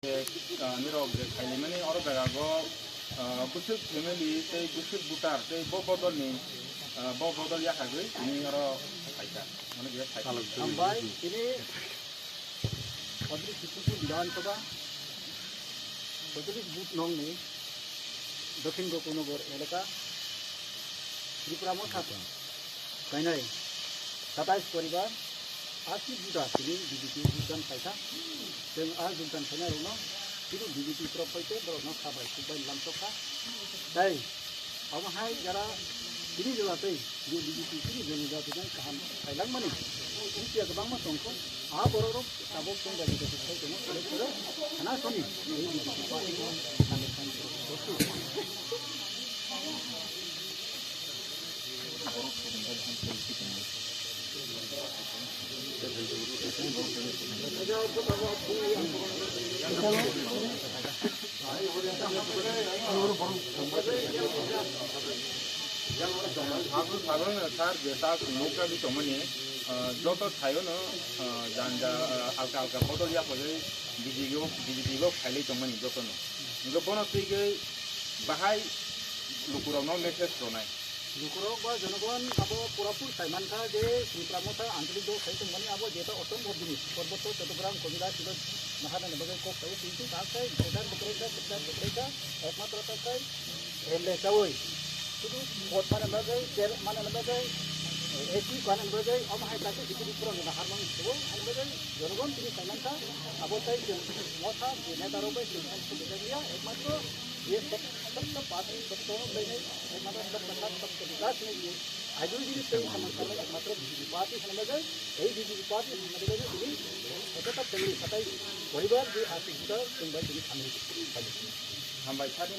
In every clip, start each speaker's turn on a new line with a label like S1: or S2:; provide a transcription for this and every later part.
S1: Nirok kali mana orang berago kusuk family teh kusuk butar teh botol ni botol ya kagui ini orang kaita mana dia kaita.
S2: Sampai ini public diskusi Vidan Sabha public booth nong ni दक्षिण गोकुनगर एलेका त्रिपुरा मोथा गायनाय 27 परिवार 80 बुदा सिनि BJP Bhutan खायथा जों आ भुटान खायनाय न किन्तु BJP प्रफाइते बरनो खाबाय सुबाय लामसखा दाय अमहाय जरा सिनि जलातै बे बीजेपी सिनि जों जातै काहाम खायलां माने इनसिया गोबां मा दंखौ आ बररो साबक जों गायनाय खाय दङ ओरै खाना सनि बे BJP party Sane
S1: Sar jasa muka di tomani joto thayo no janda alka botol ya kole bijigo khali tomani joto no ngopono tige bahai lukurau no message ronai
S2: lukurau ba janagon abo purapur saiman ka je Tripramota anjali do khai tomani abo jeta otom bodini porboto chottogram kobila tilo mahana nebagai ko khai tintu kai bedan bekerja ekmatra kai elle tawoi itu pot mana nebagai cer mana nebagai esi kana nebagai om hai tak dikit pura nahar mang itu nebagai janagon tini saiman ka abo tai motha neta robai itu bekerja ekmatra ये सब party सब तो लेने मतलब सब विकास में ये ideology से समझता है मतलब बीजेपी पार्टी समझ गए यही बीजेपी पार्टी समझ गए कि ऐसा तब चलिए पता ही परिवार जो आर्थिक विकास संबंध भी शामिल
S1: हम भाई सारी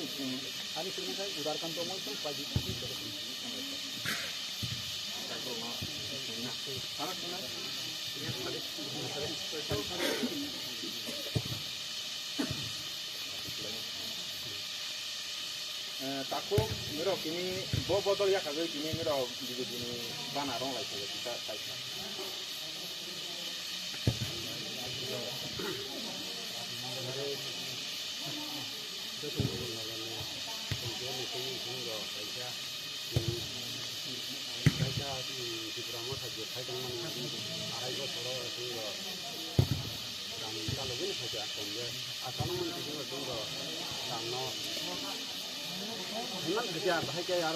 S2: आने सुनने का उदाहरण तो मैं तो positive
S1: Tako miro kini botol ya kagui kini miro di sini bana rong lagi kita kaita.
S2: Memang kerja bahagia ya